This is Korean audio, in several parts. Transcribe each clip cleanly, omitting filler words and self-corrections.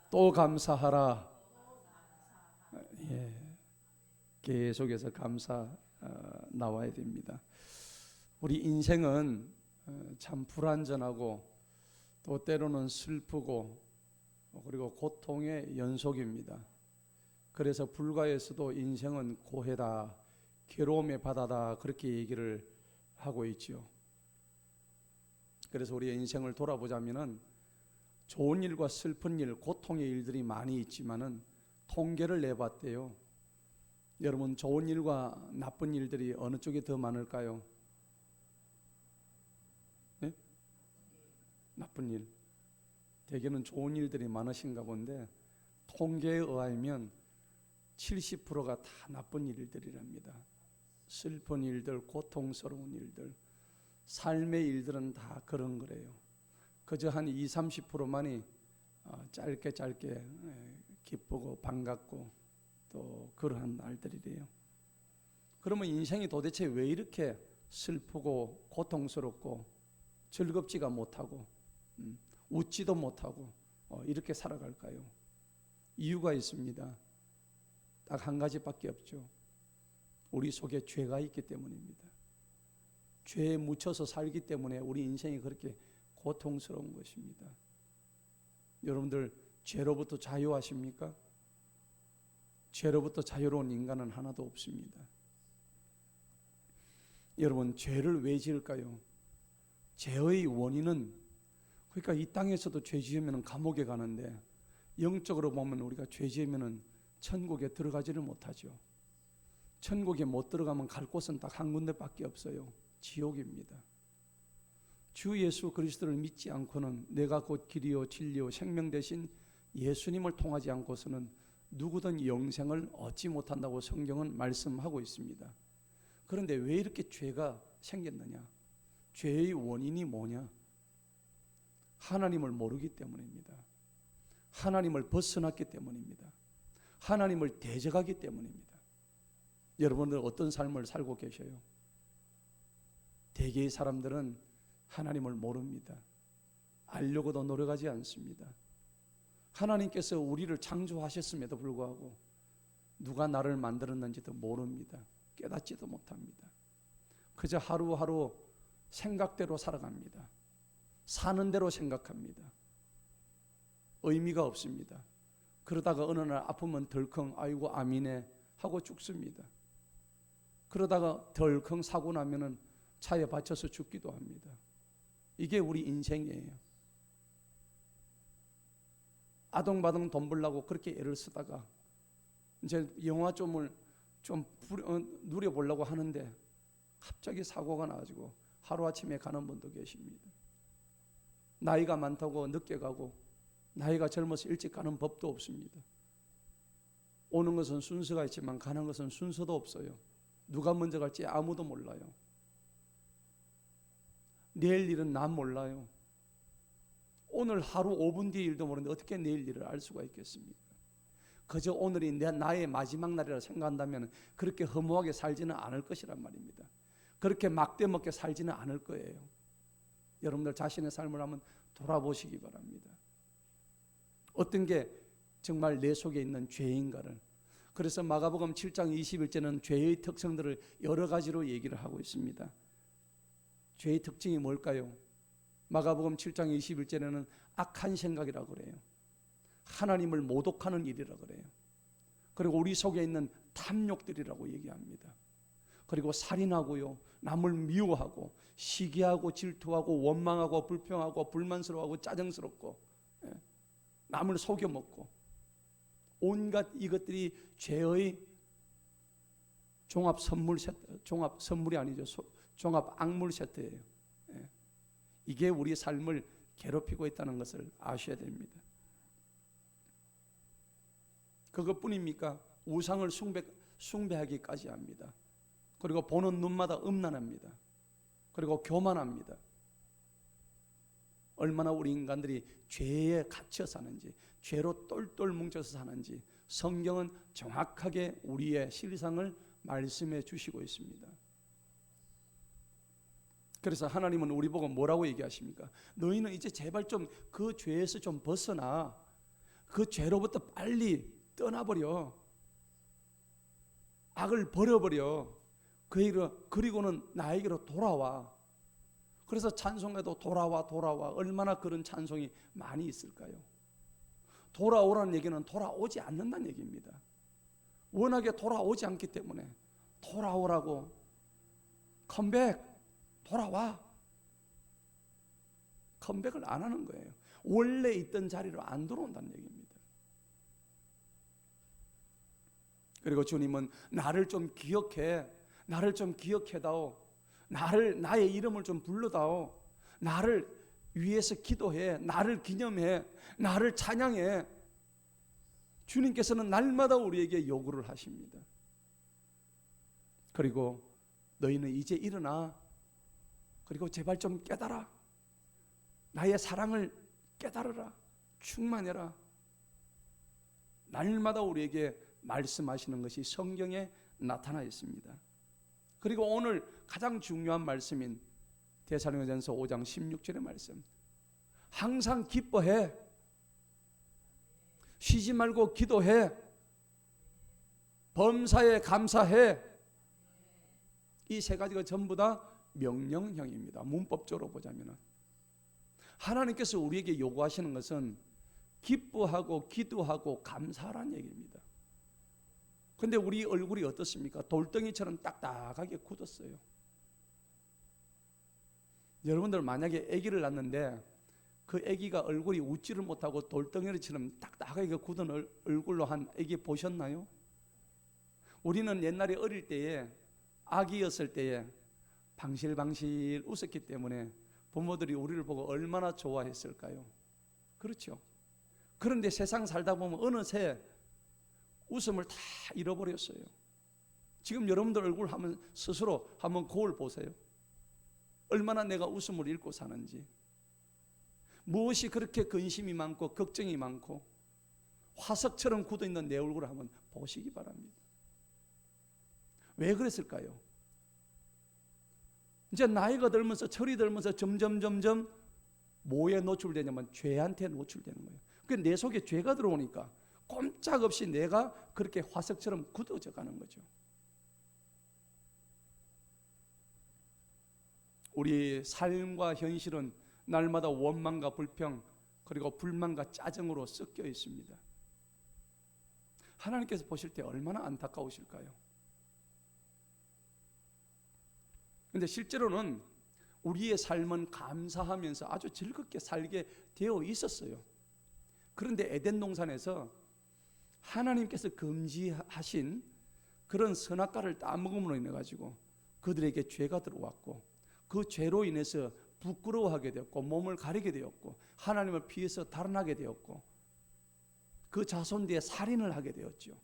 또 감사하라. 예, 계속해서 감사 나와야 됩니다. 우리 인생은 참 불완전하고 또 때로는 슬프고 그리고 고통의 연속입니다. 그래서 불가에서도 인생은 고해다, 괴로움의 바다다, 그렇게 얘기를 하고 있지요. 그래서 우리의 인생을 돌아보자면은 좋은 일과 슬픈 일, 고통의 일들이 많이 있지만은 통계를 내봤대요. 여러분, 좋은 일과 나쁜 일들이 어느 쪽이 더 많을까요? 네? 나쁜 일. 대개는 좋은 일들이 많으신가 본데, 통계에 의하면 70%가 다 나쁜 일들이랍니다. 슬픈 일들, 고통스러운 일들, 삶의 일들은 다 그런 거래요. 그저 한 20-30%만이 짧게 기쁘고 반갑고 또 그러한 날들이래요. 그러면 인생이 도대체 왜 이렇게 슬프고 고통스럽고 즐겁지가 못하고 웃지도 못하고 이렇게 살아갈까요? 이유가 있습니다. 딱 한 가지밖에 없죠. 우리 속에 죄가 있기 때문입니다. 죄에 묻혀서 살기 때문에 우리 인생이 그렇게 고통스러운 것입니다. 여러분들 죄로부터 자유하십니까? 죄로부터 자유로운 인간은 하나도 없습니다. 여러분, 죄를 왜 지을까요? 죄의 원인은, 그러니까 이 땅에서도 죄 지으면 감옥에 가는데 영적으로 보면 우리가 죄 지으면 천국에 들어가지를 못하죠. 천국에 못 들어가면 갈 곳은 딱 한 군데밖에 없어요. 지옥입니다. 주 예수 그리스도를 믿지 않고는, 내가 곧 길이요 진리요 생명 되신 예수님을 통하지 않고서는 누구든 영생을 얻지 못한다고 성경은 말씀하고 있습니다. 그런데 왜 이렇게 죄가 생겼느냐? 죄의 원인이 뭐냐? 하나님을 모르기 때문입니다. 하나님을 벗어났기 때문입니다. 하나님을 대적하기 때문입니다. 여러분들 어떤 삶을 살고 계셔요? 대개의 사람들은 하나님을 모릅니다. 알려고도 노력하지 않습니다. 하나님께서 우리를 창조하셨음에도 불구하고 누가 나를 만들었는지도 모릅니다. 깨닫지도 못합니다. 그저 하루하루 생각대로 살아갑니다. 사는 대로 생각합니다. 의미가 없습니다. 그러다가 어느 날 아프면 덜컹 아이고 아미네 하고 죽습니다. 그러다가 덜컹 사고 나면은 차에 받쳐서 죽기도 합니다. 이게 우리 인생이에요. 아동바동 돈 벌려고 그렇게 애를 쓰다가 이제 영화점을 좀 누려보려고 하는데 갑자기 사고가 나가지고 하루아침에 가는 분도 계십니다. 나이가 많다고 늦게 가고 나이가 젊어서 일찍 가는 법도 없습니다. 오는 것은 순서가 있지만 가는 것은 순서도 없어요. 누가 먼저 갈지 아무도 몰라요. 내일 일은 난 몰라요. 오늘 하루 5분 뒤의 일도 모르는데 어떻게 내일 일을 알 수가 있겠습니까? 그저 오늘이 나의 마지막 날이라 생각한다면 그렇게 허무하게 살지는 않을 것이란 말입니다. 그렇게 막대먹게 살지는 않을 거예요. 여러분들 자신의 삶을 한번 돌아보시기 바랍니다. 어떤 게 정말 내 속에 있는 죄인가를. 그래서 마가복음 7장 21절은 죄의 특성들을 여러 가지로 얘기를 하고 있습니다. 죄의 특징이 뭘까요? 마가복음 7장 21절에는 악한 생각이라고 그래요. 하나님을 모독하는 일이라고 그래요. 그리고 우리 속에 있는 탐욕들이라고 얘기합니다. 그리고 살인하고요, 남을 미워하고 시기하고 질투하고 원망하고 불평하고 불만스러워하고 짜증스럽고 남을 속여먹고 온갖 이것들이 죄의 종합 선물이 아니죠. 종합 악물 세트예요. 이게 우리 삶을 괴롭히고 있다는 것을 아셔야 됩니다. 그것뿐입니까? 우상을 숭배하기까지 합니다. 그리고 보는 눈마다 음란합니다. 그리고 교만합니다. 얼마나 우리 인간들이 죄에 갇혀 사는지, 죄로 똘똘 뭉쳐서 사는지 성경은 정확하게 우리의 실상을 말씀해 주시고 있습니다. 그래서 하나님은 우리 보고 뭐라고 얘기하십니까? 너희는 이제 제발 좀 그 죄에서 좀 벗어나. 그 죄로부터 빨리 떠나버려. 악을 버려버려. 그리고는 나에게로 돌아와. 그래서 찬송에도 돌아와 얼마나 그런 찬송이 많이 있을까요? 돌아오라는 얘기는 돌아오지 않는다는 얘기입니다. 워낙에 돌아오지 않기 때문에 돌아오라고, 컴백, 돌아와. 컴백을 안 하는 거예요. 원래 있던 자리로 안 들어온다는 얘기입니다. 그리고 주님은 나를 좀 기억해, 나를 좀 기억해다오, 나의 이름을 좀 불러다오, 나를 위해서 기도해, 나를 기념해, 나를 찬양해. 주님께서는 날마다 우리에게 요구를 하십니다. 그리고 너희는 이제 일어나. 그리고 제발 좀 깨달아. 나의 사랑을 깨달으라. 충만해라. 날마다 우리에게 말씀하시는 것이 성경에 나타나 있습니다. 그리고 오늘 가장 중요한 말씀인 데살로니가전서 5장 16절의 말씀. 항상 기뻐해. 쉬지 말고 기도해. 범사에 감사해. 이 세 가지가 전부 다 명령형입니다. 문법적으로 보자면 하나님께서 우리에게 요구하시는 것은 기뻐하고 기도하고 감사라는 얘기입니다. 그런데 우리 얼굴이 어떻습니까? 돌덩이처럼 딱딱하게 굳었어요. 여러분들 만약에 아기를 낳는데 그 아기가 얼굴이 웃지를 못하고 돌덩이처럼 딱딱하게 굳은 얼굴로 한 아기 보셨나요? 우리는 옛날에 어릴 때에, 아기였을 때에 방실방실 웃었기 때문에 부모들이 우리를 보고 얼마나 좋아했을까요? 그렇죠. 그런데 세상 살다 보면 어느새 웃음을 다 잃어버렸어요. 지금 여러분들 얼굴 한번 스스로 한번 거울 보세요. 얼마나 내가 웃음을 잃고 사는지. 무엇이 그렇게 근심이 많고 걱정이 많고 화석처럼 굳어있는 내 얼굴을 한번 보시기 바랍니다. 왜 그랬을까요? 이제 나이가 들면서, 철이 들면서 점점 뭐에 노출되냐면 죄한테 노출되는 거예요. 그러니까 내 속에 죄가 들어오니까 꼼짝없이 내가 그렇게 화석처럼 굳어져 가는 거죠. 우리 삶과 현실은 날마다 원망과 불평, 그리고 불만과 짜증으로 섞여 있습니다. 하나님께서 보실 때 얼마나 안타까우실까요? 그런데 실제로는 우리의 삶은 감사하면서 아주 즐겁게 살게 되어 있었어요. 그런데 에덴 동산에서 하나님께서 금지하신 그런 선악과를 따먹음으로 인해 가지고 그들에게 죄가 들어왔고, 그 죄로 인해서 부끄러워하게 되었고, 몸을 가리게 되었고, 하나님을 피해서 달아나게 되었고, 그 자손 뒤에 살인을 하게 되었죠.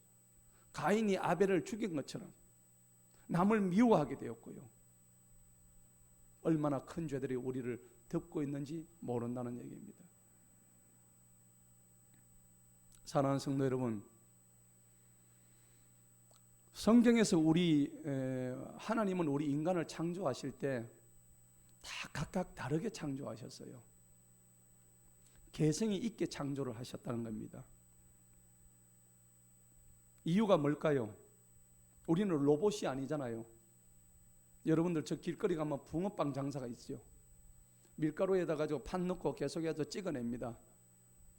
가인이 아벨을 죽인 것처럼 남을 미워하게 되었고요. 얼마나 큰 죄들이 우리를 덮고 있는지 모른다는 얘기입니다. 사랑하는 성도 여러분, 성경에서 하나님은 우리 인간을 창조하실 때 다 각각 다르게 창조하셨어요. 개성이 있게 창조를 하셨다는 겁니다. 이유가 뭘까요? 우리는 로봇이 아니잖아요. 여러분들 저 길거리 가면 붕어빵 장사가 있죠. 밀가루에다 가지고 판 넣고 계속해서 찍어냅니다.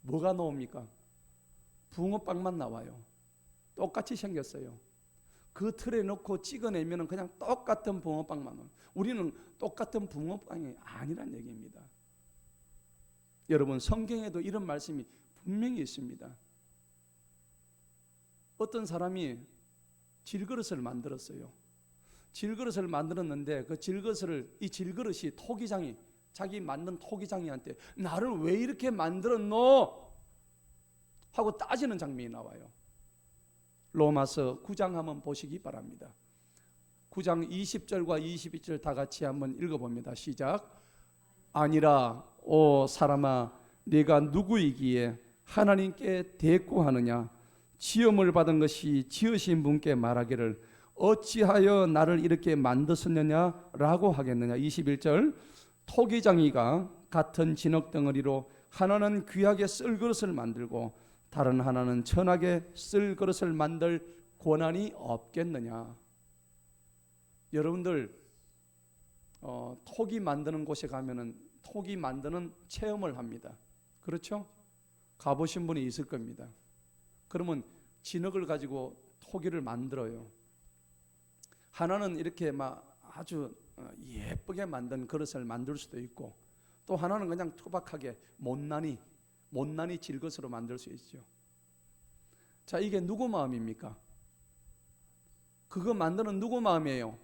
뭐가 나옵니까? 붕어빵만 나와요. 똑같이 생겼어요. 그 틀에 넣고 찍어내면 그냥 똑같은 붕어빵만 나와요. 우리는 똑같은 붕어빵이 아니란 얘기입니다. 여러분, 성경에도 이런 말씀이 분명히 있습니다. 어떤 사람이 질그릇을 만들었어요. 질그릇을 만들었는데 그 이 질그릇이 토기장이, 자기 만든 토기장이한테 나를 왜 이렇게 만들었노? 하고 따지는 장면이 나와요. 로마서 9장 한번 보시기 바랍니다. 9장 20절과 22절 다 같이 한번 읽어봅니다. 시작. 아니라 오 사람아, 네가 누구이기에 하나님께 대꾸하느냐? 지음을 받은 것이 지으신 분께 말하기를 어찌하여 나를 이렇게 만드셨느냐라고 하겠느냐. 21절. 토기장이가 같은 진흙덩어리로 하나는 귀하게 썰그릇을 만들고 다른 하나는 천하게 쓸 그릇을 만들 권한이 없겠느냐. 여러분들 톡이 만드는 곳에 가면은 톡이 만드는 체험을 합니다. 그렇죠? 가보신 분이 있을 겁니다. 그러면 진흙을 가지고 토기를 만들어요. 하나는 이렇게 막 아주 예쁘게 만든 그릇을 만들 수도 있고, 또 하나는 그냥 투박하게 못난이 질것으로 만들 수 있죠. 자, 이게 누구 마음입니까? 그거 만드는 누구 마음이에요?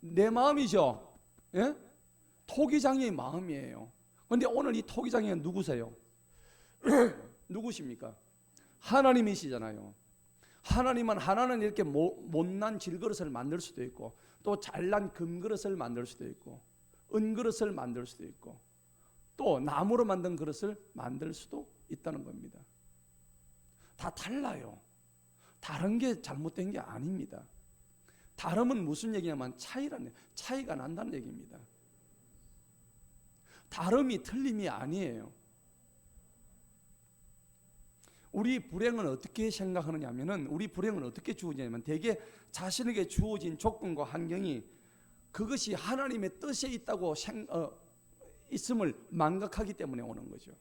내 마음이죠. 예? 토기장의 마음이에요. 그런데 오늘 이 토기장이 누구세요? 누구십니까? 하나님이시잖아요. 하나는 이렇게 못난 질그릇을 만들 수도 있고, 또 잘난 금그릇을 만들 수도 있고, 은그릇을 만들 수도 있고, 또 나무로 만든 그릇을 만들 수도 있다는 겁니다. 다 달라요. 다른 게 잘못된 게 아닙니다. 다름은 무슨 얘기냐면 차이가 난다는 얘기입니다. 다름이 틀림이 아니에요. 우리 불행은 어떻게 생각하느냐 하면은, 우리 불행은 어떻게 주어지냐면, 대개 자신에게 주어진 조건과 환경이 그것이 하나님의 뜻에 있다고 있음을 망각하기 때문에 오는 거죠.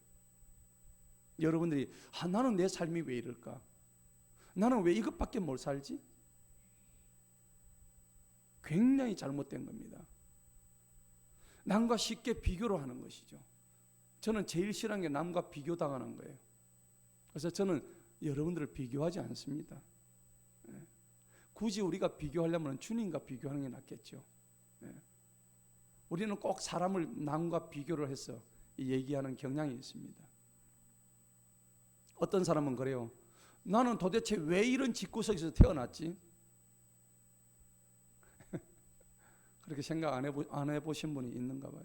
여러분들이 나는 내 삶이 왜 이럴까? 나는 왜 이것밖에 못 살지? 굉장히 잘못된 겁니다. 남과 쉽게 비교를 하는 것이죠. 저는 제일 싫어하는 게 남과 비교당하는 거예요. 그래서 저는 여러분들을 비교하지 않습니다. 굳이 우리가 비교하려면 주님과 비교하는 게 낫겠죠. 우리는 꼭 사람을 남과 비교를 해서 얘기하는 경향이 있습니다. 어떤 사람은 그래요. 나는 도대체 왜 이런 집구석에서 태어났지? 그렇게 생각 안 해보신 분이 있는가 봐요.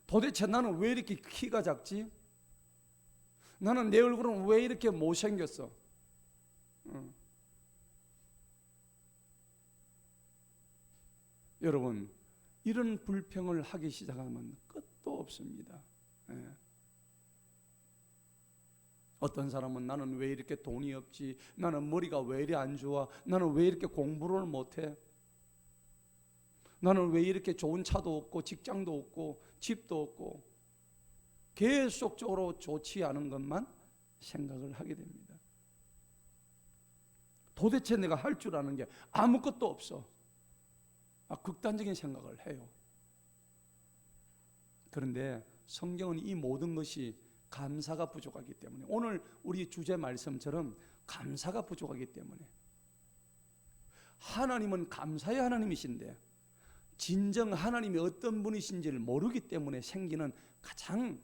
도대체 나는 왜 이렇게 키가 작지? 나는 내 얼굴은 왜 이렇게 못생겼어? 여러분, 이런 불평을 하기 시작하면 끝도 없습니다. 어떤 사람은 나는 왜 이렇게 돈이 없지? 나는 머리가 왜 이리 안 좋아? 나는 왜 이렇게 공부를 못해? 나는 왜 이렇게 좋은 차도 없고 직장도 없고 집도 없고, 계속적으로 좋지 않은 것만 생각을 하게 됩니다. 도대체 내가 할 줄 아는 게 아무것도 없어. 극단적인 생각을 해요. 그런데 성경은 이 모든 것이 감사가 부족하기 때문에, 오늘 우리 주제 말씀처럼 감사가 부족하기 때문에, 하나님은 감사의 하나님이신데 진정 하나님이 어떤 분이신지를 모르기 때문에 생기는 가장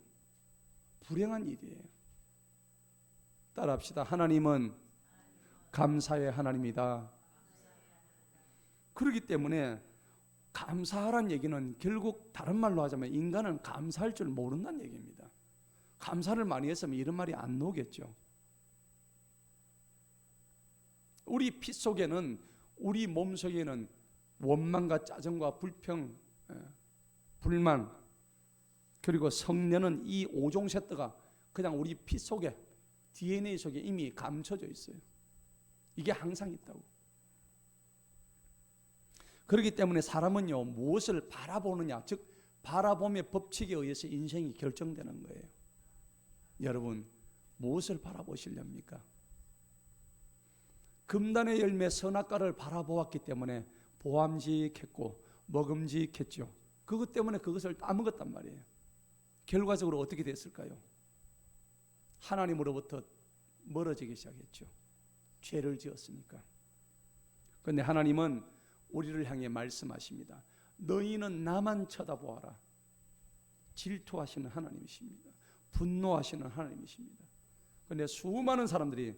불행한 일이에요. 따라합시다. 하나님은 감사의 하나님이다. 그렇기 때문에 감사하란 얘기는 결국 다른 말로 하자면 인간은 감사할 줄 모른다는 얘기입니다. 감사를 많이 했으면 이런 말이 안 나오겠죠. 우리 피 속에는, 우리 몸 속에는 원망과 짜증과 불평, 불만, 그리고 성내는 이 5종 세트가 그냥 우리 피 속에, DNA 속에 이미 감춰져 있어요. 이게 항상 있다고. 그렇기 때문에 사람은요, 무엇을 바라보느냐, 즉 바라봄의 법칙에 의해서 인생이 결정되는 거예요. 여러분, 무엇을 바라보시렵니까? 금단의 열매 선악과를 바라보았기 때문에 보암직했고 먹음직했죠. 그것 때문에 그것을 따먹었단 말이에요. 결과적으로 어떻게 됐을까요? 하나님으로부터 멀어지기 시작했죠. 죄를 지었으니까. 그런데 하나님은 우리를 향해 말씀하십니다. 너희는 나만 쳐다보아라. 질투하시는 하나님이십니다. 분노하시는 하나님이십니다. 그런데 수많은 사람들이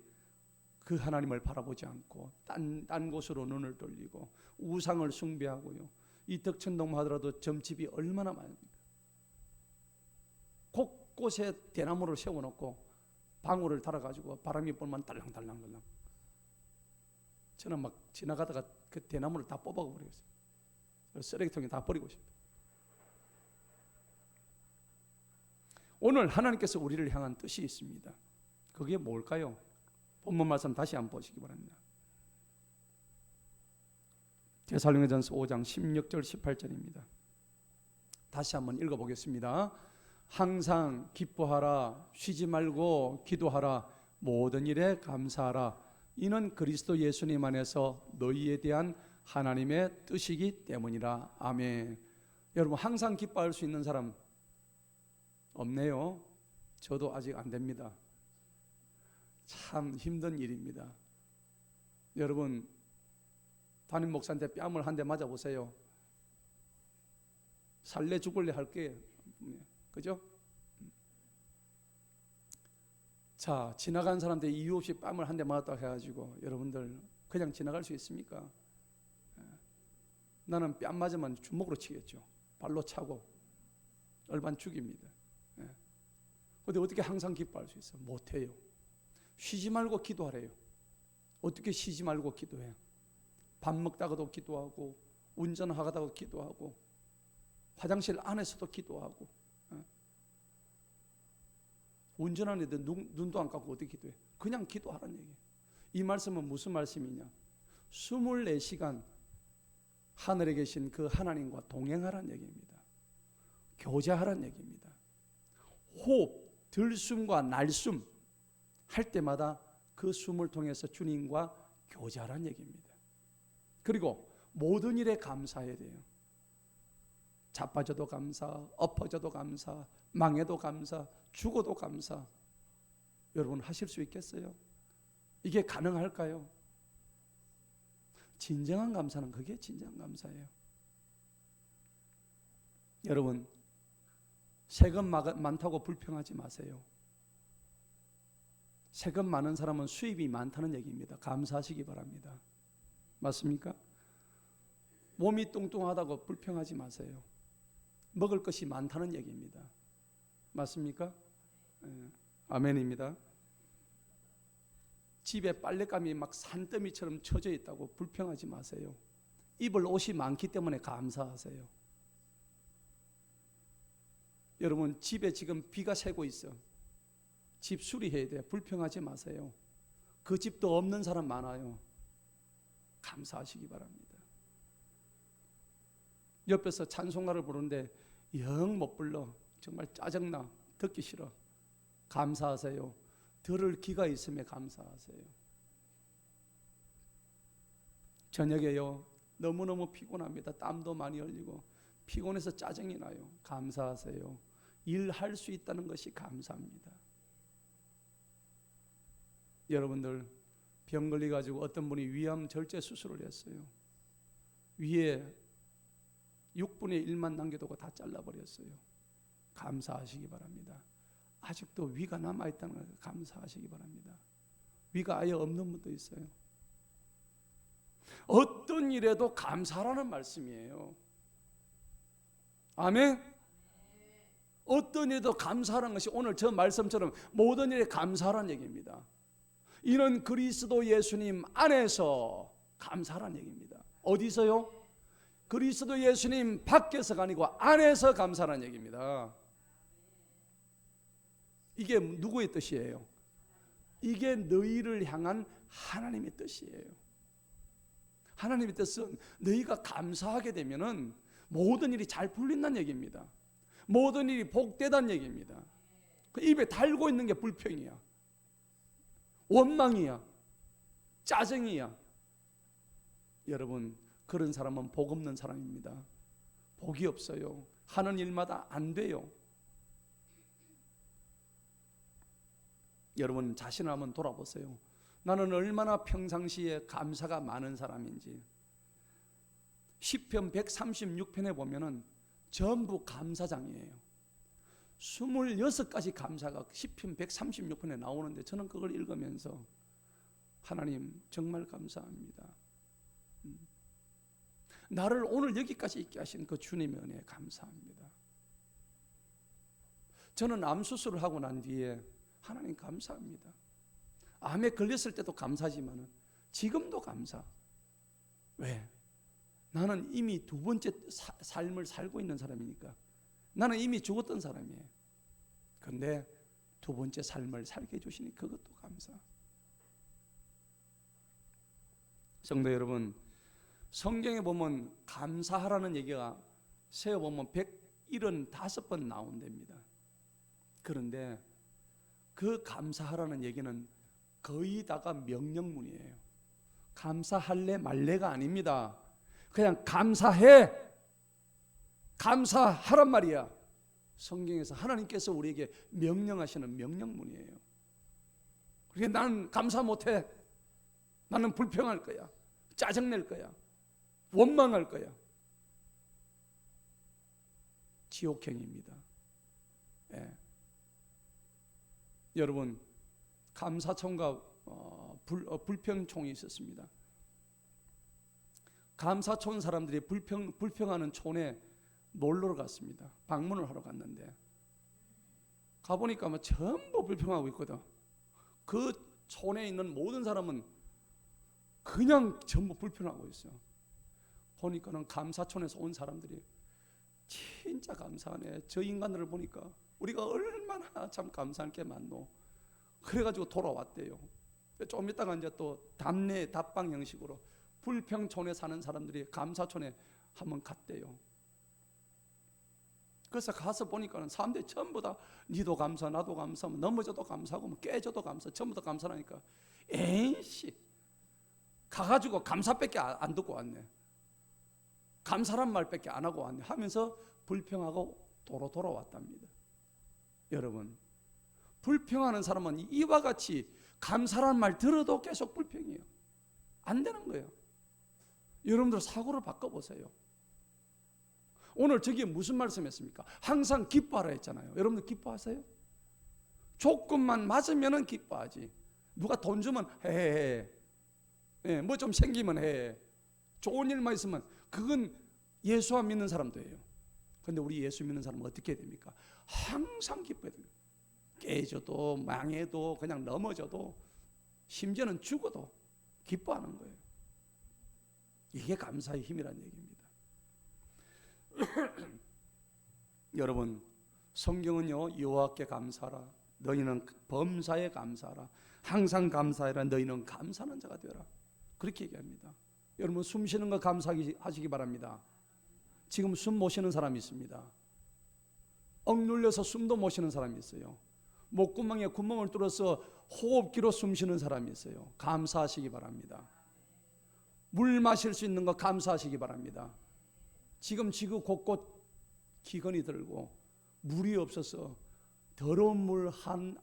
그 하나님을 바라보지 않고 딴 곳으로 눈을 돌리고 우상을 숭배하고요. 이 덕천동 하더라도 점집이 얼마나 많습니까? 곳곳에 대나무를 세워놓고 방울을 달아가지고 바람이 불면 달랑달랑. 저는 막 지나가다가 그 대나무를 다 뽑아버렸어요. 쓰레기통에 다 버리고 싶어요. 오늘 하나님께서 우리를 향한 뜻이 있습니다. 그게 뭘까요? 본문 말씀 다시 한번 보시기 바랍니다. 데살로니가전서 5장 16절 18절입니다. 다시 한번 읽어보겠습니다. 항상 기뻐하라, 쉬지 말고 기도하라, 모든 일에 감사하라. 이는 그리스도 예수님 안에서 너희에 대한 하나님의 뜻이기 때문이라. 아멘. 여러분, 항상 기뻐할 수 있는 사람 없네요. 저도 아직 안 됩니다. 참 힘든 일입니다. 여러분, 담임 목사한테 뺨을 한 대 맞아보세요. 살래 죽을래 할게. 그죠? 자, 지나간 사람한테 이유 없이 뺨을 한 대 맞았다고 해가지고 여러분들 그냥 지나갈 수 있습니까? 나는 뺨 맞으면 주먹으로 치겠죠. 발로 차고 얼반 죽입니다. 근데 어떻게 항상 기뻐할 수 있어? 못해요. 쉬지 말고 기도하래요. 어떻게 쉬지 말고 기도해? 밥 먹다가도 기도하고, 운전하다가도 기도하고, 화장실 안에서도 기도하고. 운전하는데 눈도 안 감고 어떻게 기도해? 그냥 기도하라는 얘기예요. 이 말씀은 무슨 말씀이냐? 24시간 하늘에 계신 그 하나님과 동행하라는 얘기입니다. 교제하라는 얘기입니다. 호흡, 들숨과 날숨 할 때마다 그 숨을 통해서 주님과 교제하라는 얘기입니다. 그리고 모든 일에 감사해야 돼요. 자빠져도 감사, 엎어져도 감사, 망해도 감사, 죽어도 감사. 여러분 하실 수 있겠어요? 이게 가능할까요? 진정한 감사는 그게 진정한 감사예요. 여러분, 세금 많다고 불평하지 마세요. 세금 많은 사람은 수입이 많다는 얘기입니다. 감사하시기 바랍니다. 맞습니까? 몸이 뚱뚱하다고 불평하지 마세요. 먹을 것이 많다는 얘기입니다. 맞습니까? 아멘입니다. 집에 빨랫감이 막 산더미처럼 쳐져 있다고 불평하지 마세요. 입을 옷이 많기 때문에 감사하세요. 여러분, 집에 지금 비가 새고 있어. 집 수리해야 돼. 불평하지 마세요. 그 집도 없는 사람 많아요. 감사하시기 바랍니다. 옆에서 찬송가를 부르는데 영 못 불러. 정말 짜증나. 듣기 싫어. 감사하세요. 들을 귀가 있음에 감사하세요. 저녁에요, 너무너무 피곤합니다. 땀도 많이 흘리고 피곤해서 짜증이 나요. 감사하세요. 일할 수 있다는 것이 감사합니다. 여러분들 병 걸려가지고 어떤 분이 위암 절제 수술을 했어요. 위에 6분의 1만 남겨두고 다 잘라버렸어요. 감사하시기 바랍니다. 아직도 위가 남아있다는 걸 감사하시기 바랍니다. 위가 아예 없는 분도 있어요. 어떤 일에도 감사라는 말씀이에요. 아멘. 어떤 일에도 감사하는 것이 오늘 저 말씀처럼 모든 일에 감사하는 얘기입니다. 이는 그리스도 예수님 안에서 감사하는 얘기입니다. 어디서요? 그리스도 예수님 밖에서가 아니고 안에서 감사하는 얘기입니다. 이게 누구의 뜻이에요? 이게 너희를 향한 하나님의 뜻이에요. 하나님의 뜻은 너희가 감사하게 되면은 모든 일이 잘 풀린다는 얘기입니다. 모든 일이 복되다는 얘기입니다. 그 입에 달고 있는 게 불평이야, 원망이야, 짜증이야. 여러분, 그런 사람은 복 없는 사람입니다. 복이 없어요. 하는 일마다 안 돼요. 여러분 자신을 한번 돌아보세요. 나는 얼마나 평상시에 감사가 많은 사람인지. 시편 136편에 보면은 전부 감사장이에요. 26가지 감사가 시편 136편에 나오는데 저는 그걸 읽으면서 하나님 정말 감사합니다. 나를 오늘 여기까지 있게 하신 그 주님의 은혜에 감사합니다. 저는 암 수술을 하고 난 뒤에 하나님 감사합니다. 암에 걸렸을 때도 감사지만 지금도 감사. 왜? 나는 이미 두 번째 삶을 살고 있는 사람이니까. 나는 이미 죽었던 사람이에요. 근데 두 번째 삶을 살게 해주시니 그것도 감사. 성도 여러분, 성경에 보면 감사하라는 얘기가 세어보면 175번 나온답니다. 그런데 그 감사하라는 얘기는 거의 다가 명령문이에요. 감사할래 말래가 아닙니다. 그냥 감사해, 감사하란 말이야. 성경에서 하나님께서 우리에게 명령하시는 명령문이에요. 그러니까 나는 감사 못해, 나는 불평할 거야, 짜증낼 거야, 원망할 거야. 지옥행입니다. 예. 여러분, 감사총과 불평총이 있었습니다. 감사촌 사람들이 불평하는 촌에 놀러 갔습니다. 방문을 하러 갔는데 가보니까 뭐 전부 불평하고 있거든. 그 촌에 있는 모든 사람은 그냥 전부 불평하고 있어. 보니까는 감사촌에서 온 사람들이 진짜 감사하네. 저 인간들을 보니까 우리가 얼마나 참 감사할 게 많노. 그래가지고 돌아왔대요. 좀 이따가 이제 또 답방 형식으로 불평촌에 사는 사람들이 감사촌에 한번 갔대요. 그래서 가서 보니까는 사람들이 전부 다 니도 감사, 나도 감사, 넘어져도 감사하고 뭐 깨져도 감사, 전부 다 감사하니까 에이씨 가가지고 감사밖에 안 듣고 왔네. 감사란 말밖에 안 하고 왔네 하면서 불평하고 도로 돌아왔답니다. 여러분, 불평하는 사람은 이와 같이 감사란 말 들어도 계속 불평해요. 안 되는 거예요. 여러분들 사고를 바꿔보세요. 오늘 저기 무슨 말씀했습니까? 항상 기뻐하라 했잖아요. 여러분들 기뻐하세요? 조금만 맞으면 기뻐하지. 누가 돈 주면 해. 뭐 좀 생기면 해. 좋은 일만 있으면 그건 예수 안 믿는 사람도 해요. 근데 우리 예수 믿는 사람은 어떻게 됩니까? 항상 기뻐야 돼요. 깨져도 망해도 그냥 넘어져도 심지어는 죽어도 기뻐하는 거예요. 이게 감사의 힘이라는 얘기입니다. 여러분, 성경은요, 여호와께 감사하라, 너희는 범사에 감사하라, 항상 감사해라, 너희는 감사하는 자가 되어라, 그렇게 얘기합니다. 여러분, 숨 쉬는 거 감사하시기 바랍니다. 지금 숨 못 쉬는 사람이 있습니다. 억눌려서 숨도 못 쉬는 사람이 있어요. 목구멍에 구멍을 뚫어서 호흡기로 숨 쉬는 사람이 있어요. 감사하시기 바랍니다. 물 마실 수 있는 거 감사하시기 바랍니다. 지금 지구 곳곳 기근이 들고 물이 없어서 더러운 물 한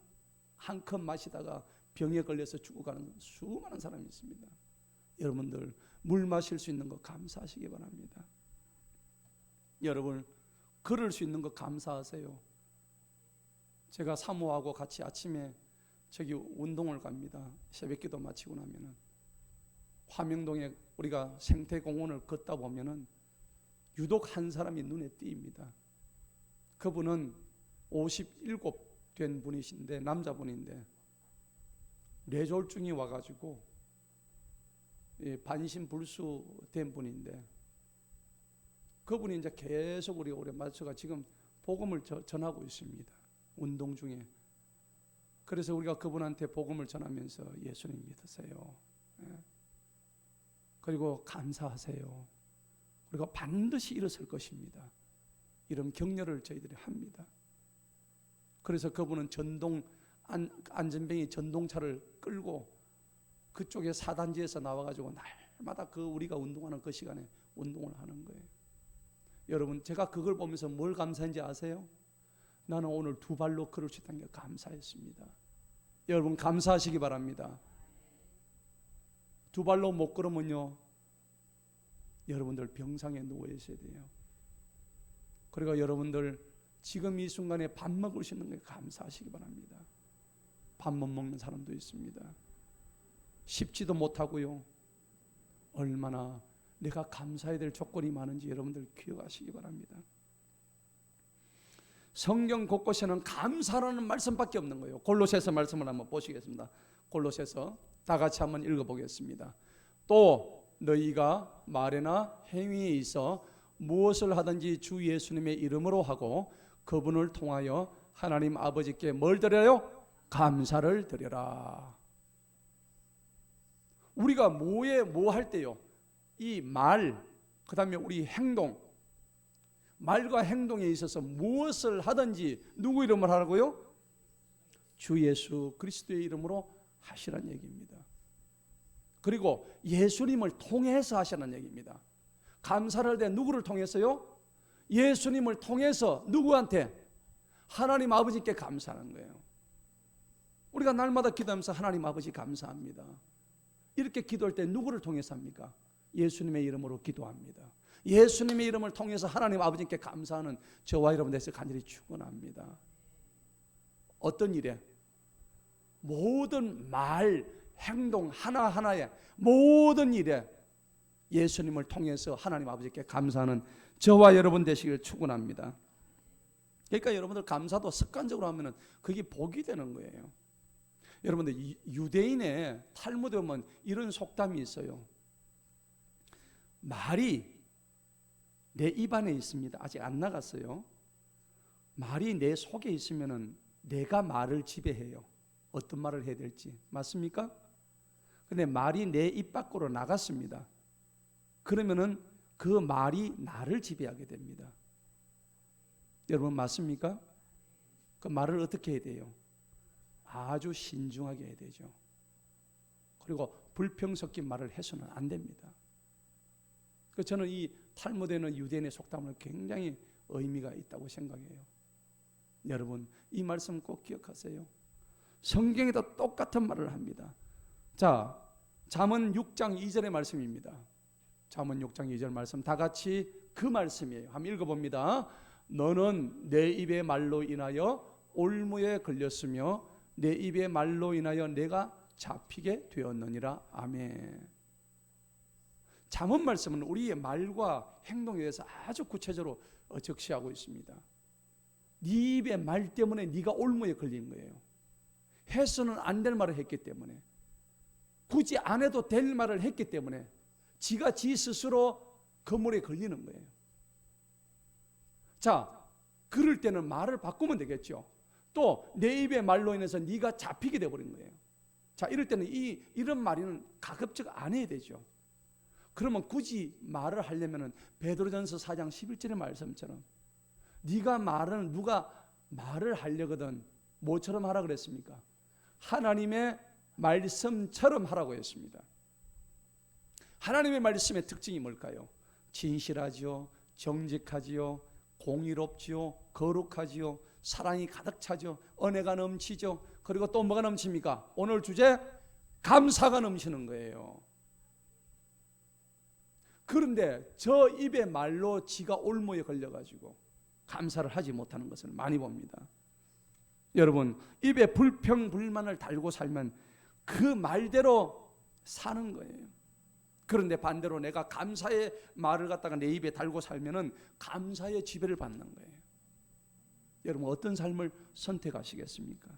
컵 마시다가 병에 걸려서 죽어가는 수많은 사람이 있습니다. 여러분들 물 마실 수 있는 거 감사하시기 바랍니다. 여러분, 걸을 수 있는 거 감사하세요. 제가 사모하고 같이 아침에 저기 운동을 갑니다. 새벽기도 마치고 나면은 화명동에 우리가 생태공원을 걷다 보면은 유독 한 사람이 눈에 띄입니다. 그분은 57 된 분이신데, 남자분인데 뇌졸중이 와가지고 반신불수 된 분인데, 그분이 이제 계속 우리 오래 맞춰가 지금 복음을 전하고 있습니다. 운동 중에. 그래서 우리가 그분한테 복음을 전하면서 예수님 믿으세요. 그리고 감사하세요. 그리고 반드시 일어설 것입니다. 이런 격려를 저희들이 합니다. 그래서 그분은 안전뱅이 전동차를 끌고 그쪽에 사단지에서 나와가지고 날마다 우리가 운동하는 그 시간에 운동을 하는 거예요. 여러분, 제가 그걸 보면서 뭘 감사한지 아세요? 나는 오늘 두 발로 걸을 수 있다는 게 감사했습니다. 여러분, 감사하시기 바랍니다. 두 발로 못 걸으면요, 여러분들 병상에 누워 있어야 돼요. 그리고 여러분들 지금 이 순간에 밥 먹을 수 있는 게 감사하시기 바랍니다. 밥 못 먹는 사람도 있습니다. 씹지도 못하고요. 얼마나 내가 감사해야 될 조건이 많은지 여러분들 기억하시기 바랍니다. 성경 곳곳에는 감사라는 말씀밖에 없는 거예요. 골로새서 말씀을 한번 보시겠습니다. 골로새서 다 같이 한번 읽어보겠습니다. 또 너희가 말이나 행위에 있어 무엇을 하든지 주 예수님의 이름으로 하고 그분을 통하여 하나님 아버지께 뭘 드려요? 감사를 드려라. 우리가 뭐 할 때요? 이 말, 그 다음에 우리 행동, 말과 행동에 있어서 무엇을 하든지 누구 이름을 하라고요? 주 예수 그리스도의 이름으로 하시라는 얘기입니다. 그리고 예수님을 통해서 하시라는 얘기입니다. 감사를 할 때 누구를 통해서요? 예수님을 통해서 누구한테? 하나님 아버지께 감사하는 거예요. 우리가 날마다 기도하면서 하나님 아버지 감사합니다. 이렇게 기도할 때 누구를 통해서 합니까? 예수님의 이름으로 기도합니다. 예수님의 이름을 통해서 하나님 아버지께 감사하는 저와 여러분들에서 간절히 축원합니다. 어떤 일에? 모든 말, 행동 하나하나에 모든 일에 예수님을 통해서 하나님 아버지께 감사하는 저와 여러분 되시길 축원합니다. 그러니까 여러분들 감사도 습관적으로 하면은 그게 복이 되는 거예요. 여러분들 유대인의 탈무드에 보면 이런 속담이 있어요. 말이 내 입안에 있습니다. 아직 안 나갔어요. 말이 내 속에 있으면은 내가 말을 지배해요. 어떤 말을 해야 될지. 맞습니까? 근데 말이 내 입 밖으로 나갔습니다. 그러면은 그 말이 나를 지배하게 됩니다. 여러분 맞습니까? 그 말을 어떻게 해야 돼요? 아주 신중하게 해야 되죠. 그리고 불평 섞인 말을 해서는 안 됩니다. 저는 이 탈무드에는 유대인의 속담은 굉장히 의미가 있다고 생각해요. 여러분 이 말씀 꼭 기억하세요. 성경에도 똑같은 말을 합니다. 자, 잠언 6장 2절의 말씀입니다. 잠언 6장 2절 말씀 다 같이 그 말씀이에요. 한번 읽어봅니다. 너는 내 입의 말로 인하여 올무에 걸렸으며 내 입의 말로 인하여 내가 잡히게 되었느니라. 아멘. 잠언 말씀은 우리의 말과 행동에 대해서 아주 구체적으로 적시하고 있습니다. 네 입의 말 때문에 네가 올무에 걸린 거예요. 해서는 안 될 말을 했기 때문에, 굳이 안 해도 될 말을 했기 때문에 지가 지 스스로 그물에 걸리는 거예요. 자, 그럴 때는 말을 바꾸면 되겠죠. 또 내 입의 말로 인해서 네가 잡히게 되어버린 거예요. 자, 이럴 때는 이런 말은 가급적 안 해야 되죠. 그러면 굳이 말을 하려면은 베드로전서 4장 11절의 말씀처럼 네가 말은 누가 말을 하려거든 뭐처럼 하라 그랬습니까? 하나님의 말씀처럼 하라고 했습니다. 하나님의 말씀의 특징이 뭘까요? 진실하지요, 정직하지요, 공의롭지요, 거룩하지요, 사랑이 가득 차죠, 은혜가 넘치죠. 그리고 또 뭐가 넘칩니까? 오늘 주제 감사가 넘치는 거예요. 그런데 저 입의 말로 지가 올무에 걸려가지고 감사를 하지 못하는 것을 많이 봅니다. 여러분 입에 불평 불만을 달고 살면 그 말대로 사는 거예요. 그런데 반대로 내가 감사의 말을 갖다가 내 입에 달고 살면은 감사의 지배를 받는 거예요. 여러분 어떤 삶을 선택하시겠습니까?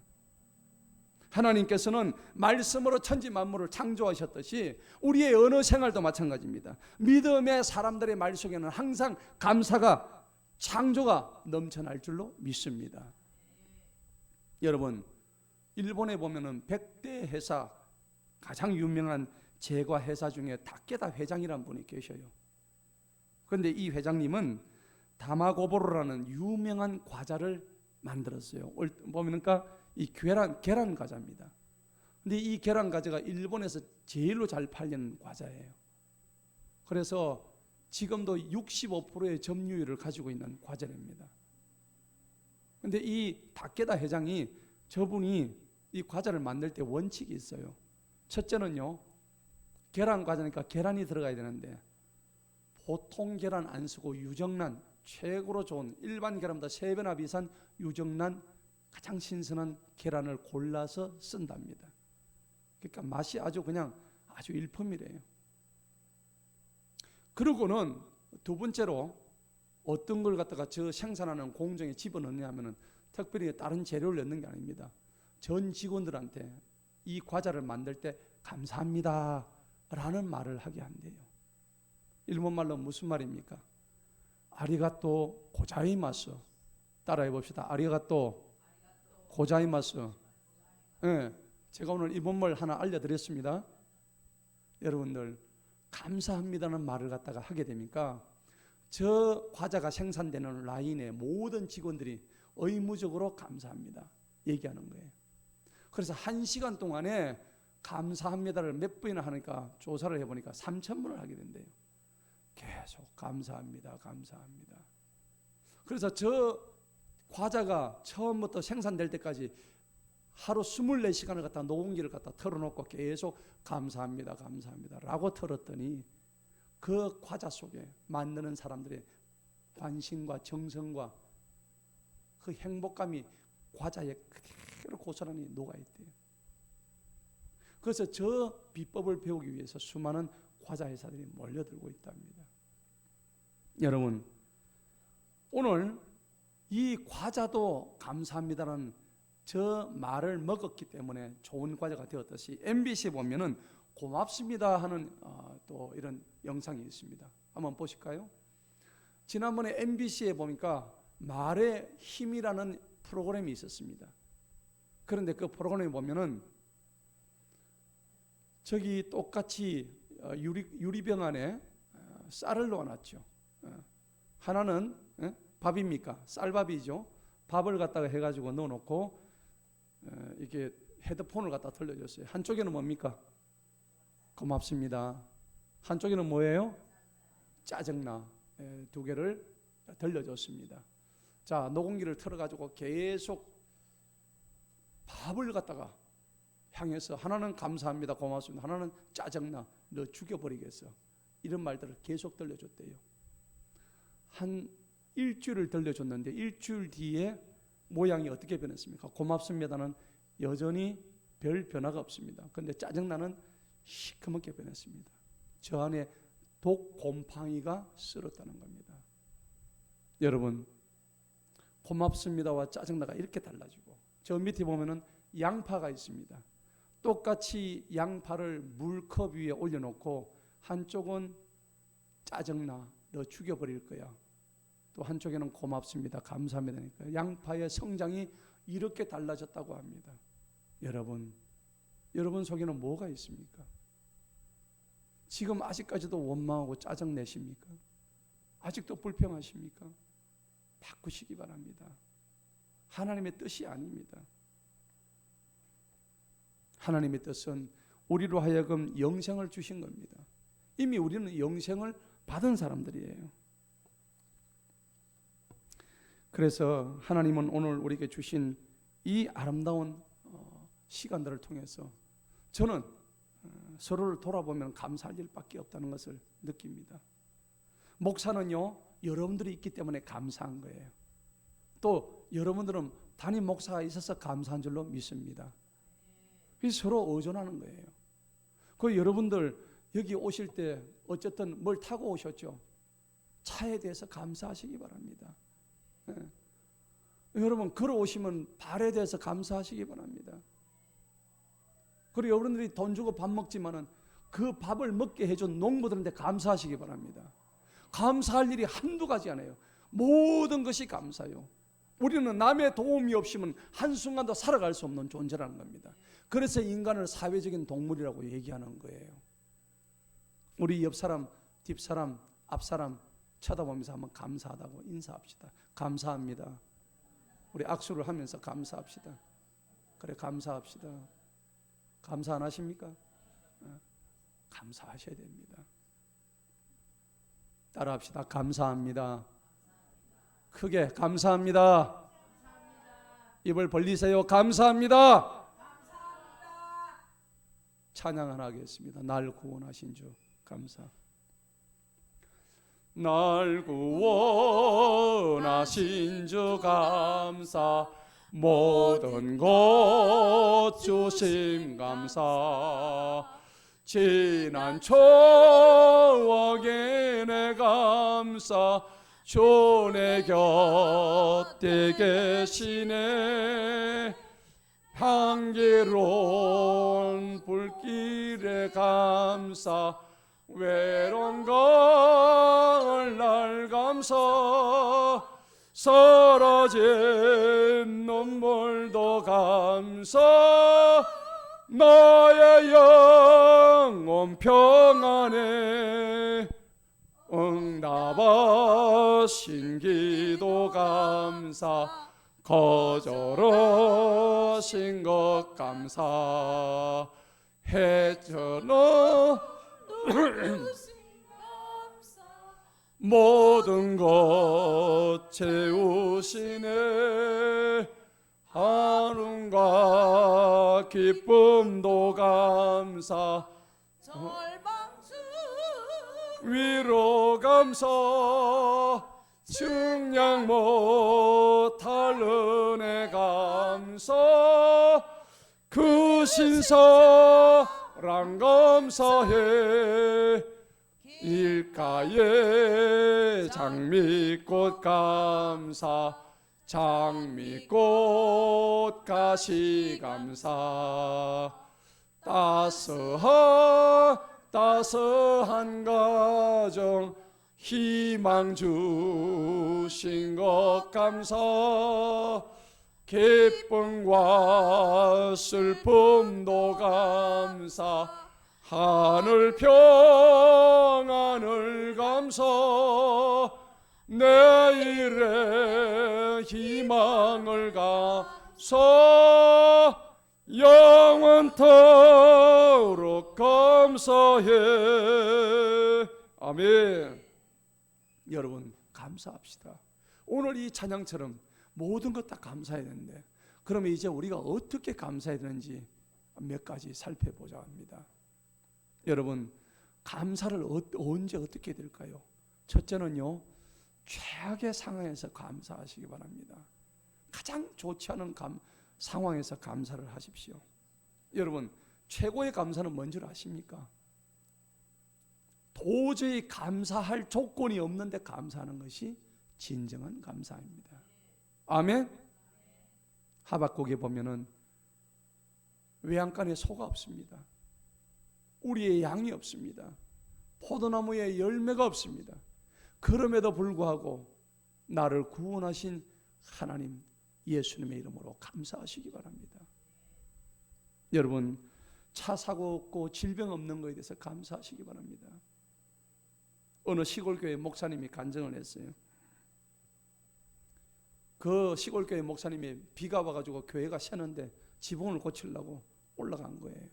하나님께서는 말씀으로 천지 만물을 창조하셨듯이 우리의 언어 생활도 마찬가지입니다. 믿음의 사람들의 말 속에는 항상 감사가, 창조가 넘쳐날 줄로 믿습니다. 여러분 일본에 보면은 100대 회사 가장 유명한 제과 회사 중에 다케다 회장이라는 분이 계셔요. 그런데 이 회장님은 다마고보로라는 유명한 과자를 만들었어요. 보니까 이 계란 과자입니다. 근데 이 계란 과자가 일본에서 제일로 잘 팔리는 과자예요. 그래서 지금도 65%의 점유율을 가지고 있는 과자입니다. 근데 이 다케다 회장이 저분이 이 과자를 만들 때 원칙이 있어요. 첫째는요, 계란 과자니까 계란이 들어가야 되는데 보통 계란 안 쓰고 유정란, 최고로 좋은 일반 계란보다 3배나 비싼 유정란 가장 신선한 계란을 골라서 쓴답니다. 그러니까 맛이 아주 그냥 아주 일품이래요. 그러고는 두 번째로 어떤 걸 갖다가 저 생산하는 공정에 집어넣느냐 하면은 특별히 다른 재료를 넣는 게 아닙니다. 전 직원들한테 이 과자를 만들 때 감사합니다 라는 말을 하게 한대요. 일본말로 무슨 말입니까? 아리가또 고자이마스. 따라해 봅시다. 아리가또 고자이마스. 예, 제가 오늘 이 본문을 하나 알려드렸습니다. 여러분들 감사합니다는 말을 갖다가 하게 되니까 저 과자가 생산되는 라인의 모든 직원들이 의무적으로 감사합니다 얘기하는 거예요. 그래서 1시간 동안에 감사합니다를 몇 번이나 하니까 조사를 해보니까 3,000번을 하게 된대요. 계속 감사합니다, 감사합니다. 그래서 저 과자가 처음부터 생산될 때까지 하루 24시간을 갖다 녹음기를 갖다 틀어놓고 계속 감사합니다, 감사합니다 라고 틀었더니 그 과자 속에 만드는 사람들의 관심과 정성과 그 행복감이 과자에 그대로 고스란히 녹아있대요. 그래서 저 비법을 배우기 위해서 수많은 과자 회사들이 몰려들고 있답니다. 여러분, 오늘 이 과자도 감사합니다라는 저 말을 먹었기 때문에 좋은 과자가 되었듯이 MBC에 보면은 고맙습니다 하는 또 이런 영상이 있습니다. 한번 보실까요? 지난번에 MBC에 보니까 말의 힘이라는 프로그램이 있었습니다. 그런데 그 프로그램에 보면은 저기 똑같이 유리병 안에 쌀을 넣어놨죠. 하나는 밥입니까? 쌀밥이죠. 밥을 갖다가 해가지고 넣어놓고 이렇게 헤드폰을 갖다 들려줬어요. 한쪽에는 뭡니까? 고맙습니다. 한쪽에는 뭐예요? 짜증나. 두 개를 들려줬습니다. 자, 녹음기를 틀어가지고 계속 밥을 갖다가 향해서 하나는 감사합니다, 고맙습니다, 하나는 짜증나, 너 죽여버리겠어, 이런 말들을 계속 들려줬대요. 한 일주일을 들려줬는데 일주일 뒤에 모양이 어떻게 변했습니까? 고맙습니다는 여전히 별 변화가 없습니다. 그런데 짜증나는 시커멓게 변했습니다. 저 안에 독 곰팡이가 쓸었다는 겁니다. 여러분, 고맙습니다와 짜증나가 이렇게 달라지고, 저 밑에 보면은 양파가 있습니다. 똑같이 양파를 물컵 위에 올려놓고 한쪽은 짜증나, 너 죽여버릴 거야, 또 한쪽에는 고맙습니다, 감사합니다니까 양파의 성장이 이렇게 달라졌다고 합니다. 여러분 속에는 뭐가 있습니까? 지금 아직까지도 원망하고 짜증 내십니까? 아직도 불평하십니까? 바꾸시기 바랍니다. 하나님의 뜻이 아닙니다. 하나님의 뜻은 우리로 하여금 영생을 주신 겁니다. 이미 우리는 영생을 받은 사람들이에요. 그래서 하나님은 오늘 우리에게 주신 이 아름다운 시간들을 통해서 저는 서로를 돌아보면 감사할 일밖에 없다는 것을 느낍니다. 목사는요, 여러분들이 있기 때문에 감사한 거예요. 또 여러분들은 담임 목사가 있어서 감사한 줄로 믿습니다. 서로 의존하는 거예요. 그 여러분들 여기 오실 때 어쨌든 뭘 타고 오셨죠? 차에 대해서 감사하시기 바랍니다. 네. 여러분 걸어오시면 발에 대해서 감사하시기 바랍니다. 그리고 여러분들이 돈 주고 밥 먹지만은 그 밥을 먹게 해준 농부들한테 감사하시기 바랍니다. 감사할 일이 한두 가지 아니에요. 모든 것이 감사요. 우리는 남의 도움이 없이면 한순간도 살아갈 수 없는 존재라는 겁니다. 그래서 인간을 사회적인 동물이라고 얘기하는 거예요. 우리 옆사람, 뒷사람, 앞사람 쳐다보면서 한번 감사하다고 인사합시다. 감사합니다. 우리 악수를 하면서 감사합시다. 그래, 감사합시다. 감사 안 하십니까? 감사하셔야 됩니다. 따라합시다. 감사합니다. 크게 감사합니다. 입을 벌리세요. 감사합니다. 찬양 하나 하겠습니다. 날 구원하신 주 감사. 날 구원하신 주 감사, 모든 것 주심 감사, 지난 추억에 내 감사, 주 내 곁에 계시네. 향기로운 불길에 감사, 외로운 걸 날 감사, 사라진 눈물도 감사 나의 영혼 평안에 응답하신 기도 감사 거절하신 것 감사 해저너 모든 것 채우시네 한움과 기쁨도 감사 절망중 위로 감사 측량 못할 은혜 감사 그 신사랑 감사해 일가에 장미꽃 감사 장미꽃 가시 감사 따스한 가정 희망 주신 것 감사 기쁨과 슬픔도 감사 하늘 평안을 감사 내일의 희망을 감사 영원토록 감사해. 아멘. 여러분 감사합시다. 오늘 이 찬양처럼 모든 것 다 감사해야 되는데 그러면 이제 우리가 어떻게 감사해야 되는지 몇 가지 살펴보자 합니다. 여러분 감사를 언제 어떻게 해야 될까요? 첫째는요, 최악의 상황에서 감사하시기 바랍니다. 가장 좋지 않은 상황에서 감사를 하십시오. 여러분 최고의 감사는 뭔지 아십니까? 도저히 감사할 조건이 없는데 감사하는 것이 진정한 감사입니다. 아멘. 하박국에 보면은 외양간에 소가 없습니다. 우리의 양이 없습니다. 포도나무에 열매가 없습니다. 그럼에도 불구하고 나를 구원하신 하나님 예수님의 이름으로 감사하시기 바랍니다. 여러분 차 사고 없고 질병 없는 것에 대해서 감사하시기 바랍니다. 어느 시골교회 목사님이 간증을 했어요. 그 시골교회 목사님이 비가 와가지고 교회가 새는데 지붕을 고치려고 올라간 거예요.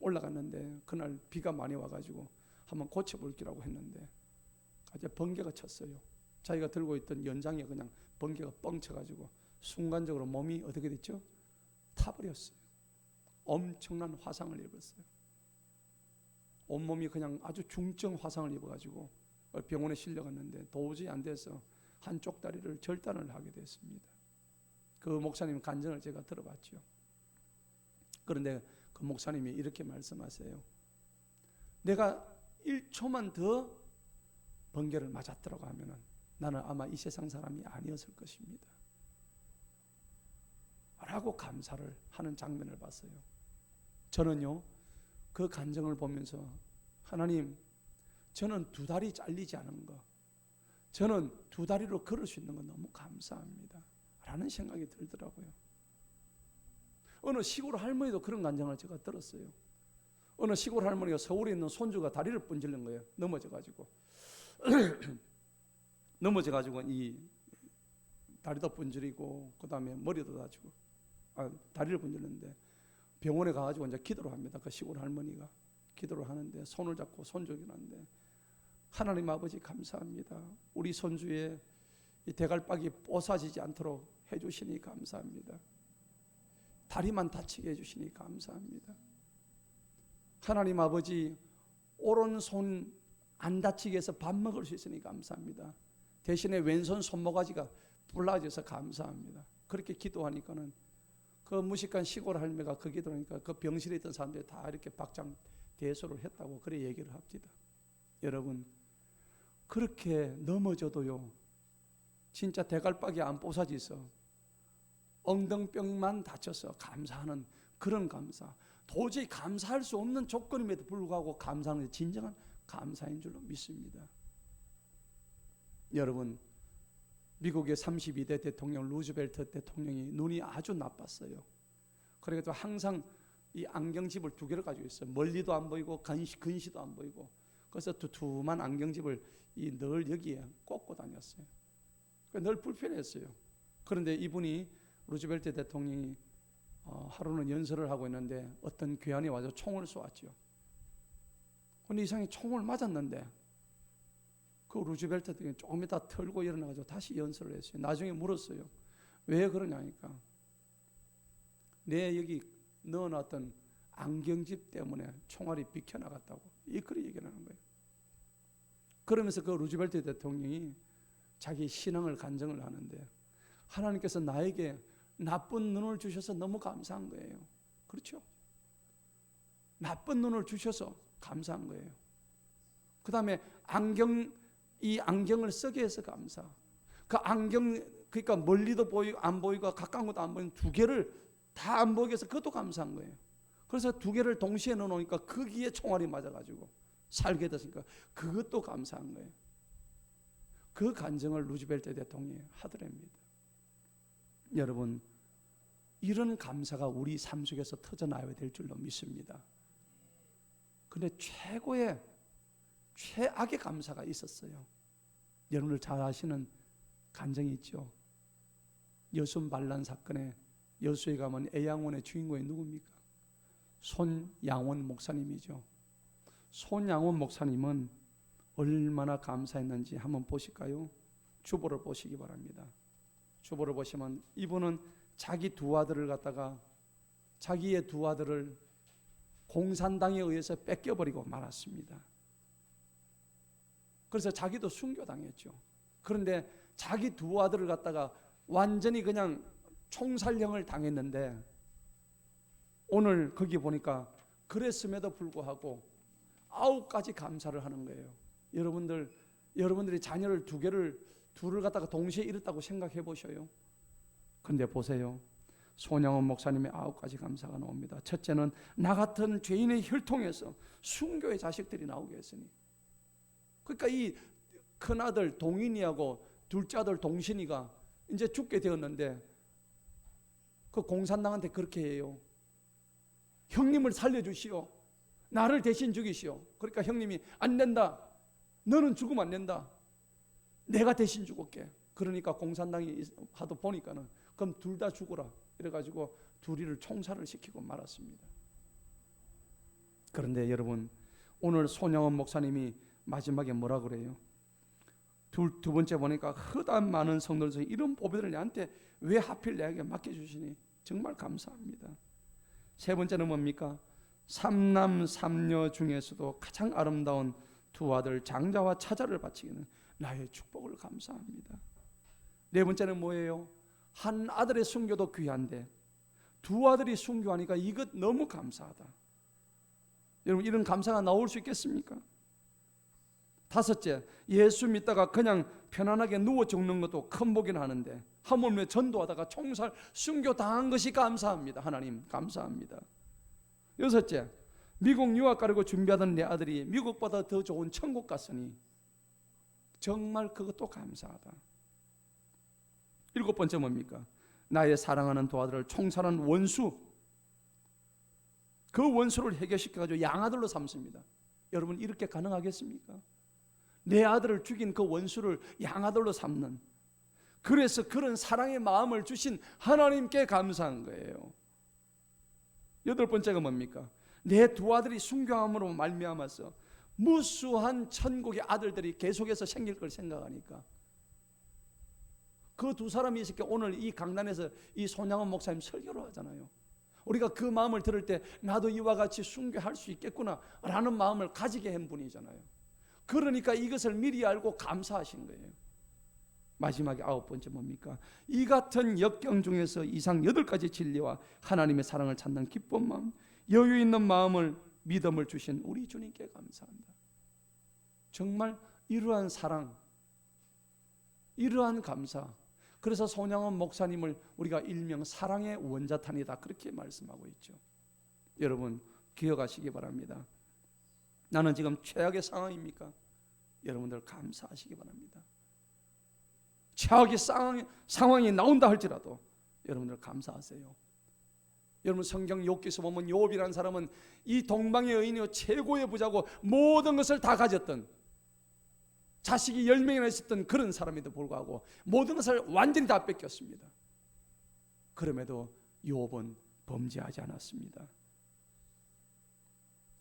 올라갔는데 그날 비가 많이 와가지고 한번 고쳐볼기라고 했는데 갑자기 번개가 쳤어요. 자기가 들고 있던 연장에 그냥 번개가 뻥 쳐가지고 순간적으로 몸이 어떻게 됐죠? 타버렸어요. 엄청난 화상을 입었어요. 온몸이 그냥 아주 중증 화상을 입어가지고 병원에 실려갔는데 도저히 안 돼서 한쪽 다리를 절단을 하게 됐습니다. 그 목사님 간증을 제가 들어봤죠. 그런데 그 목사님이 이렇게 말씀하세요. 내가 1초만 더 번개를 맞았더라고 하면은 나는 아마 이 세상 사람이 아니었을 것입니다. 라고 감사를 하는 장면을 봤어요. 저는요, 그 간증을 보면서 하나님, 저는 두 다리 잘리지 않은 거, 저는 두 다리로 걸을 수 있는 건 너무 감사합니다 라는 생각이 들더라고요. 어느 시골 할머니도 그런 간증을 제가 들었어요. 어느 시골 할머니가 서울에 있는 손주가 다리를 분질른 거예요. 넘어져가지고 이 다리도 분질리고 그 다음에 머리도 다치고 다리를 분질렀는데 병원에 가가지고 이제 기도를 합니다. 그 시골 할머니가 기도를 하는데 손을 잡고 손주긴 한데 하나님 아버지 감사합니다. 우리 손주의 이 대갈박이 뽀사지지 않도록 해주시니 감사합니다. 다리만 다치게 해주시니 감사합니다. 하나님 아버지 오른손 안 다치게 해서 밥 먹을 수 있으니 감사합니다. 대신에 왼손 손모가지가 불라져서 감사합니다. 그렇게 기도하니까는 그 무식한 시골 할매가 그 기도하니까 그 병실에 있던 사람들이 다 이렇게 박장 대소를 했다고 그래 얘기를 합니다. 여러분 그렇게 넘어져도요 진짜 대갈박이 안 뽀사지서 엉덩병만 다쳐서 감사하는 그런 감사, 도저히 감사할 수 없는 조건임에도 불구하고 감사하는 게 진정한 감사인 줄로 믿습니다. 여러분 미국의 32대 대통령 루즈벨트 대통령이 눈이 아주 나빴어요. 그래서 항상 이 안경집을 2개를 가지고 있어요. 멀리도 안 보이고 근시도 안 보이고. 그래서 두툼한 안경집을 늘 여기에 꽂고 다녔어요. 늘 불편했어요. 그런데 이분이 루즈벨트 대통령이 하루는 연설을 하고 있는데 어떤 괴한이 와서 총을 쏘았죠. 근데 이상하게 총을 맞았는데 그 루즈벨트 대통령이 조금 이따 털고 일어나가지고 다시 연설을 했어요. 나중에 물었어요. 왜 그러냐니까. 내 여기 넣어놨던 안경집 때문에 총알이 비켜나갔다고 그렇게 얘기를 하는 거예요. 그러면서 그 루즈벨트 대통령이 자기 신앙을 간증을 하는데 하나님께서 나에게 나쁜 눈을 주셔서 너무 감사한 거예요. 그렇죠? 나쁜 눈을 주셔서 감사한 거예요. 그 다음에 이 안경을 쓰게 해서 감사. 그 안경, 그러니까 멀리도 보이고 안 보이고 가까운 것도 안 보이는 2개를 다 안 보이게 해서 그것도 감사한 거예요. 그래서 2개를 동시에 넣어놓으니까 거기에 총알이 맞아가지고 살게 됐으니까 그것도 감사한 거예요. 그 간증을 루즈벨트 대통령이 하더랍니다. 여러분, 이런 감사가 우리 삶 속에서 터져나와야 될 줄로 믿습니다. 근데 최악의 감사가 있었어요. 여러분들 잘 아시는 간증이 있죠. 여순 반란 사건에 여수에 가면 애양원의 주인공이 누굽니까? 손양원 목사님이죠. 손양원 목사님은 얼마나 감사했는지 한번 보실까요? 주보를 보시기 바랍니다. 주보를 보시면 이분은 자기 2 아들을 갖다가 자기의 2 아들을 공산당에 의해서 뺏겨버리고 말았습니다. 그래서 자기도 순교당했죠. 그런데 자기 2 아들을 갖다가 완전히 그냥 총살형을 당했는데 오늘 거기 보니까 그랬음에도 불구하고 9가지 감사를 하는 거예요. 여러분들이 자녀를 2를 갖다가 동시에 잃었다고 생각해 보셔요. 근데 보세요. 손양원 목사님의 9가지 감사가 나옵니다. 첫째는 나 같은 죄인의 혈통에서 순교의 자식들이 나오게 했으니. 그러니까 이 큰아들 동인이하고 둘째 아들 동신이가 이제 죽게 되었는데 그 공산당한테 그렇게 해요. 형님을 살려주시오. 나를 대신 죽이시오. 그러니까 형님이 안 된다. 너는 죽으면 안 된다. 내가 대신 죽을게. 그러니까 공산당이 하도 보니까는 그럼 둘 다 죽어라. 이래가지고 둘이를 총살을 시키고 말았습니다. 그런데 여러분, 오늘 손양원 목사님이 마지막에 뭐라 그래요? 두 번째 보니까 허다한 많은 성도들 중에 이런 보배들을 내한테 왜 하필 내게 맡겨주시니 정말 감사합니다. 3번째는 뭡니까? 3남 3녀 중에서도 가장 아름다운 2 아들 장자와 차자를 바치기는 나의 축복을 감사합니다. 4번째는 뭐예요? 한 아들의 순교도 귀한데 2 아들이 순교하니까 이것 너무 감사하다. 여러분, 이런 감사가 나올 수 있겠습니까? 5째, 예수 믿다가 그냥 편안하게 누워 죽는 것도 큰 복이나 하는데 하물며 전도하다가 총살 순교 당한 것이 감사합니다. 하나님 감사합니다. 6째, 미국 유학 가려고 준비하던 내 아들이 미국보다 더 좋은 천국 갔으니 정말 그것도 감사하다. 7번째 뭡니까? 나의 사랑하는 2 아들을 총살한 원수, 그 원수를 해결시켜가지고 양아들로 삼습니다. 여러분, 이렇게 가능하겠습니까? 내 아들을 죽인 그 원수를 양아들로 삼는, 그래서 그런 사랑의 마음을 주신 하나님께 감사한 거예요. 8번째가 뭡니까? 내 2 아들이 순교함으로 말미암아서 무수한 천국의 아들들이 계속해서 생길 걸 생각하니까 그 2 사람이 있을 때 오늘 이 강단에서 이 손양원 목사님 설교를 하잖아요. 우리가 그 마음을 들을 때 나도 이와 같이 순교할 수 있겠구나 라는 마음을 가지게 한 분이잖아요. 그러니까 이것을 미리 알고 감사하신 거예요. 마지막에 9번째 뭡니까? 이 같은 역경 중에서 이상 8가지 진리와 하나님의 사랑을 찾는 기쁜 마음, 여유 있는 마음을, 믿음을 주신 우리 주님께 감사한다. 정말 이러한 사랑, 이러한 감사. 그래서 손양원 목사님을 우리가 일명 사랑의 원자탄이다 그렇게 말씀하고 있죠. 여러분, 기억하시기 바랍니다. 나는 지금 최악의 상황입니까? 여러분들 감사하시기 바랍니다. 최악의 상황이 나온다 할지라도 여러분들 감사하세요. 여러분 성경 욥기서 보면 욥이라는 사람은 이 동방의 여인이요 최고의 부자고 모든 것을 다 가졌던, 자식이 10명이나 있었던 그런 사람에도 불구하고 모든 것을 완전히 다 뺏겼습니다. 그럼에도 욥은 범죄하지 않았습니다.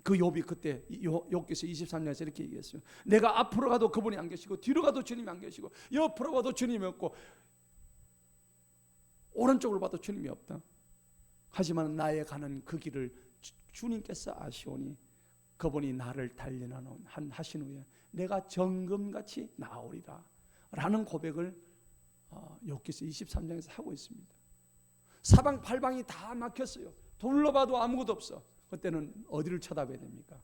그 욥이 그때 욥기서 23장에서 이렇게 얘기했어요. 내가 앞으로 가도 그분이 안 계시고 뒤로 가도 주님이 안 계시고 옆으로 가도 주님이 없고 오른쪽으로 봐도 주님이 없다. 하지만 나의 가는 그 길을 주님께서 아시오니 그분이 나를 하신 후에 내가 정금같이 나오리라 라는 고백을 욥기서 23장에서 하고 있습니다. 사방팔방이 다 막혔어요. 둘러봐도 아무것도 없어. 그때는 어디를 쳐다봐야 됩니까?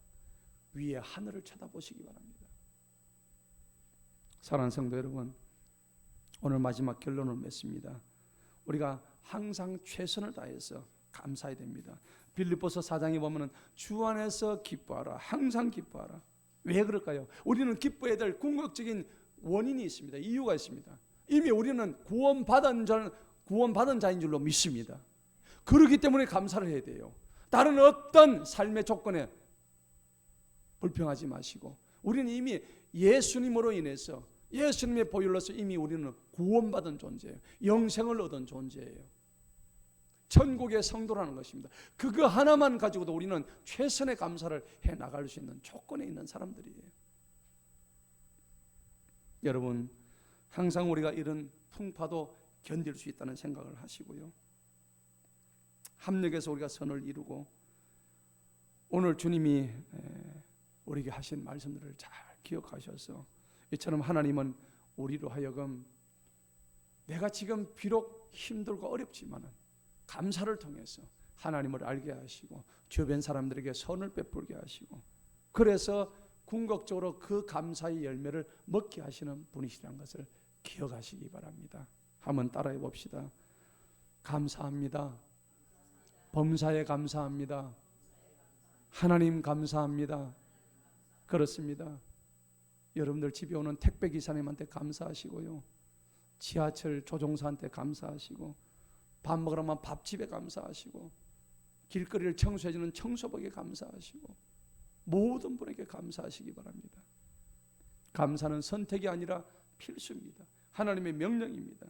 위에 하늘을 쳐다보시기 바랍니다. 사랑하는 성도 여러분, 오늘 마지막 결론을 맺습니다. 우리가 항상 최선을 다해서 감사해야 됩니다. 빌립보서 4장에 보면 주 안에서 기뻐하라, 항상 기뻐하라. 왜 그럴까요? 우리는 기뻐해야 될 궁극적인 원인이 있습니다. 이유가 있습니다. 이미 우리는 구원받은 자인 줄로 믿습니다. 그렇기 때문에 감사를 해야 돼요. 다른 어떤 삶의 조건에 불평하지 마시고, 우리는 이미 예수님으로 인해서, 예수님의 보혈로서 이미 우리는 구원받은 존재예요. 영생을 얻은 존재예요. 천국의 성도라는 것입니다. 그거 하나만 가지고도 우리는 최선의 감사를 해 나갈 수 있는 조건에 있는 사람들이에요. 여러분, 항상 우리가 이런 풍파도 견딜 수 있다는 생각을 하시고요. 합력해서 우리가 선을 이루고 오늘 주님이 우리에게 하신 말씀들을 잘 기억하셔서 이처럼 하나님은 우리로 하여금 내가 지금 비록 힘들고 어렵지만 감사를 통해서 하나님을 알게 하시고 주변 사람들에게 선을 베풀게 하시고, 그래서 궁극적으로 그 감사의 열매를 먹게 하시는 분이시라는 것을 기억하시기 바랍니다. 한번 따라해 봅시다. 감사합니다. 범사에 감사합니다. 하나님 감사합니다. 그렇습니다. 여러분들 집에 오는 택배 기사님한테 감사하시고요. 지하철 조종사한테 감사하시고, 밥 먹으러 가면 밥집에 감사하시고, 길거리를 청소해주는 청소복에 감사하시고, 모든 분에게 감사하시기 바랍니다. 감사는 선택이 아니라 필수입니다. 하나님의 명령입니다.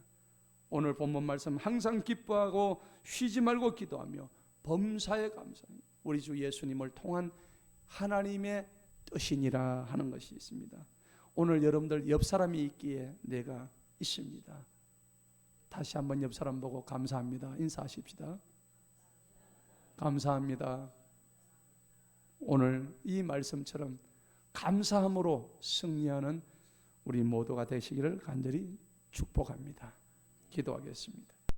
오늘 본문 말씀 항상 기뻐하고 쉬지 말고 기도하며 범사에 감사합니다. 우리 주 예수님을 통한 하나님의 뜻이니라 하는 것이 있습니다. 오늘 여러분들 옆 사람이 있기에 내가 있습니다. 다시 한번 옆 사람 보고 감사합니다. 인사하십시다. 감사합니다. 오늘 이 말씀처럼 감사함으로 승리하는 우리 모두가 되시기를 간절히 축복합니다. 기도하겠습니다.